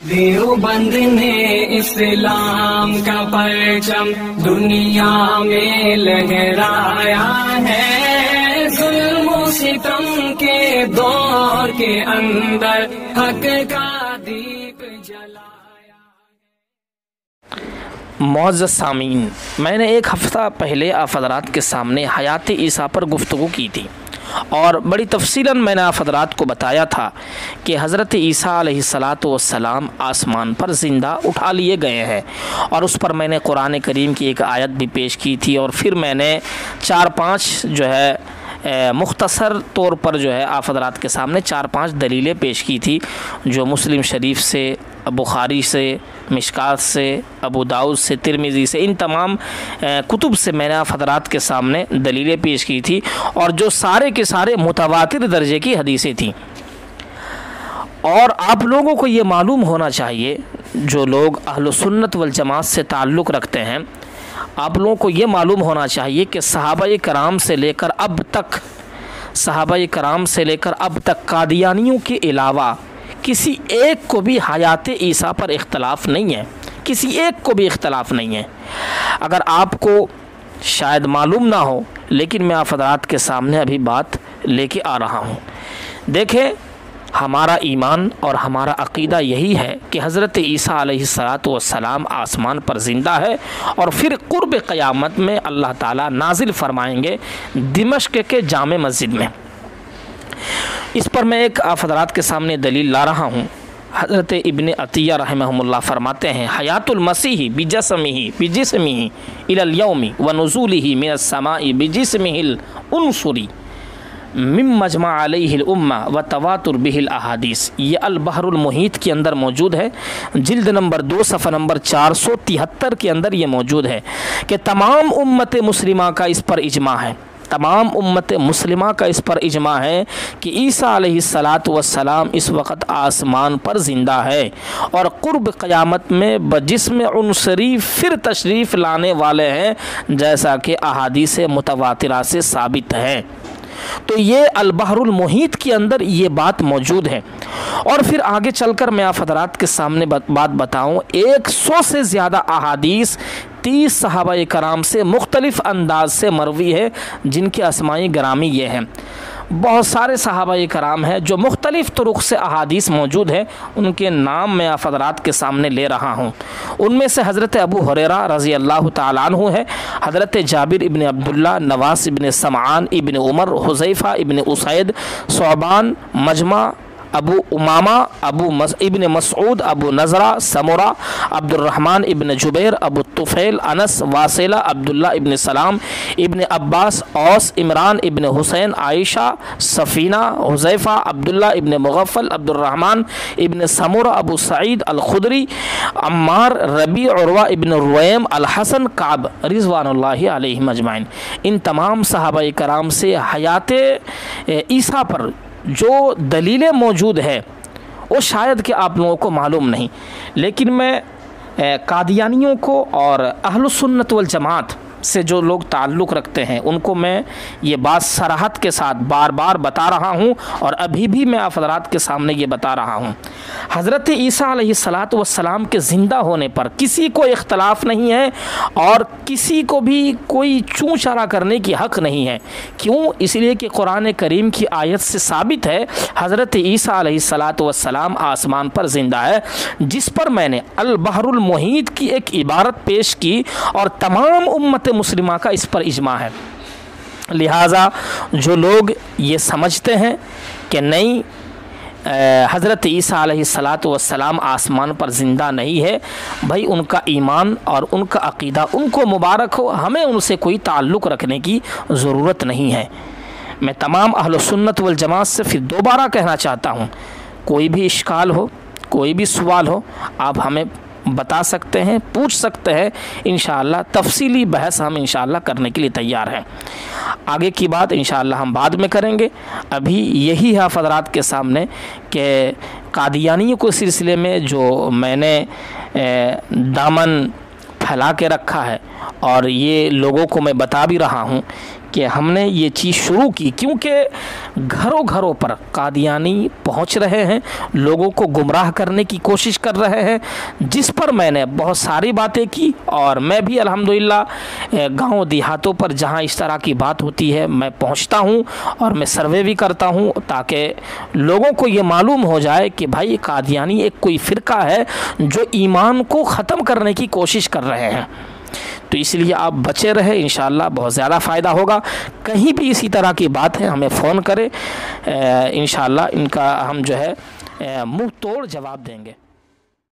देवबंद ने इस्लाम का परचम दुनिया में लहराया है। जुल्म सितम के दौर के अंदर हक का दीप जलाया। मुअज़्ज़ज़ सामीन, मैंने एक हफ़्ता पहले आप हज़रात के सामने हयात ईसा पर गुफ्तगू की थी और बड़ी तफसीलन मैंने आप हज़रात को बताया था कि हज़रत ईसा अलैहिस्सलातु वस्सलाम आसमान पर ज़िंदा उठा लिए गए हैं और उस पर मैंने कुरान करीम की एक आयत भी पेश की थी और फिर मैंने 4-5 जो है मुख्तसर तौर पर जो है आप हज़रात के सामने 4-5 दलीलें पेश की थी जो मुस्लिम शरीफ से, बुखारी से, मिशकात से, अबू दाऊद से, तिरमिज़ी से, इन तमाम कुतुब से मैंने आप हज़रात के सामने दलीलें पेश की थी और जो सारे के सारे मुतवातिर दर्जे की हदीसें थीं। और आप लोगों को ये मालूम होना चाहिए, जो लोग अहले सुन्नत वल जमात से ताल्लुक़ रखते हैं, आप लोगों को ये मालूम होना चाहिए कि सहाबाए कराम से लेकर अब तक कादियानियों के अलावा किसी एक को भी हयात ईसा पर इख्तलाफ नहीं है, किसी एक को भी इख्तलाफ नहीं है। अगर आपको शायद मालूम ना हो, लेकिन मैं आप हज़रात के सामने अभी बात लेके आ रहा हूँ। देखें, हमारा ईमान और हमारा अक़ीदा यही है कि हज़रत ईसा अलैहिस्सलातु वस्सलाम आसमान पर ज़िंदा है और फिर क़ुर्ब क़यामत में अल्लाह ताला नाजिल फरमाएंगे दिमश्क के जामे मस्जिद में। इस पर मैं एक आप हज़रात के सामने दलील ला रहा हूँ। हज़रत इब्न अतिया रहमहुल्लाह फरमाते हैं, हयातुल मसीही बिजिस्मिही इलल यौमी व नुज़ूलिही मिनस समाई बिजिस्मिहिल उनसुरी मिम मजमा अलैहिल उम्मा व तवातुर बिहिल अहादीस। ये अल बहरुल मुहीत के अंदर मौजूद है, जिल्द नंबर 2 सफ़ा नंबर 473 के अंदर ये मौजूद है कि तमाम उम्मत मुस्लिमा का इस पर इजमा है, तमाम उम्मत मुस्लिमा का इस पर इजमा है कि ईसा अलैहिस्सलातु वस्सलाम इस वक्त आसमान पर ज़िंदा है और क़ुर्ब क़यामत में बजिस्म उनसरी फिर तशरीफ़ लाने वाले हैं, जैसा कि अहादीस मुतवातिरा से साबित है। तो ये अल बहरुल मुहीत के अंदर ये बात मौजूद है। और फिर आगे चलकर मैं आप हज़रात के सामने बात बताऊं, 100 से ज़्यादा अहादीस 30 सहाबाए कराम से मुख्तलिफ़ अंदाज से मरवी है, जिनके अस्माई ग्रामी ये हैं। बहुत सारे सहाबाए कराम हैं जो मुख्तलिफ़ तुरुक़ से अहादीस मौजूद है, उनके नाम मैं आप हज़रात के सामने ले रहा हूँ। उनमें से हज़रत अबू हुरैरा रज़ी अल्लाह ताला अन्हु है, हज़रत जाबिर इब्न अब्दुल्ला, नवास इब्न समआन इब्न उमर, हुज़ैफ़ा इब्न उसैद, सौबान, मजमा, अबू उमामा, इब्न मसऊद, अबू नज़रा, समरा, अब्दुर्रहमान इब्न जुबैर, अबू तुफ़ैल, अनस, वासिला, अब्दुल्ला इब्न सलाम, इब्न अब्बास, औस, इमरान इब्न हुसैन, आयशा, सफ़ीना, हुज़ैफ़ा, अब्दुल्ला इब्न मुग़फ़्फ़ल, अब्दुर्रहमान इब्न समरा, अबू सईद अल खुदरी, अम्मार, रबी, उरवा इब्न रुवैम, अल हसन, काब रिज़वानुल्लाहि अलैहिम अजमाइन। इन तमाम सहाबाए कराम से हयात ईसा पर जो दलीलें मौजूद है वो शायद कि आप लोगों को मालूम नहीं, लेकिन मैं कादियानियों को और अहलुस सुन्नत वल जमात से जो लोग ताल्लुक़ रखते हैं उनको मैं ये बात सराहत के साथ बार बार बता रहा हूँ और अभी भी मैं आप हज़रात के सामने ये बता रहा हूँ। हज़रत ईसा अलैहिस्सलातु वस्सलाम के ज़िंदा होने पर किसी को इख्तलाफ नहीं है और किसी को भी कोई चूँ चारा करने की हक़ नहीं है। क्यों? इसलिए कि कुरान करीम की आयत से साबित है हज़रत ईसा अलैहिस्सलातु वस्सलाम आसमान पर ज़िंदा है, जिस पर मैंने अल बहरुल मुहीत की एक इबारत पेश की और तमाम उम्मत मुस्लिमा का इस पर इजमा है। लिहाजा जो लोग ये समझते हैं कि नहीं, हज़रत ईसा अलैहिस्सलातु वस्सलाम आसमान पर ज़िंदा नहीं है, भाई उनका ईमान और उनका अक़ीदा उनको मुबारक हो, हमें उनसे कोई ताल्लुक़ रखने की ज़रूरत नहीं है। मैं तमाम अहले सुन्नत वल जमात से फिर दोबारा कहना चाहता हूँ, कोई भी इश्काल हो, कोई भी सवाल हो, आप हमें बता सकते हैं, पूछ सकते हैं। इंशाअल्लाह तफसीली बहस हम इंशाअल्लाह करने के लिए तैयार हैं। आगे की बात इंशाअल्लाह हम बाद में करेंगे। अभी यही है हज़रात के सामने कि कादियानियों के सिलसिले में जो मैंने दामन फैला के रखा है और ये लोगों को मैं बता भी रहा हूँ कि हमने ये चीज़ शुरू की, क्योंकि घरों घरों पर कादियानी पहुंच रहे हैं, लोगों को गुमराह करने की कोशिश कर रहे हैं, जिस पर मैंने बहुत सारी बातें की। और मैं भी अल्हम्दुलिल्लाह गांव देहातों पर जहां इस तरह की बात होती है मैं पहुंचता हूं और मैं सर्वे भी करता हूं, ताकि लोगों को ये मालूम हो जाए कि भाई कादियानी एक कोई फ़िरका है जो ईमान को ख़त्म करने की कोशिश कर रहे हैं। तो इसलिए आप बचे रहे, इंशाअल्लाह बहुत ज़्यादा फ़ायदा होगा। कहीं भी इसी तरह की बात है हमें फ़ोन करें, इंशाअल्लाह इनका हम जो है मुंह तोड़ जवाब देंगे।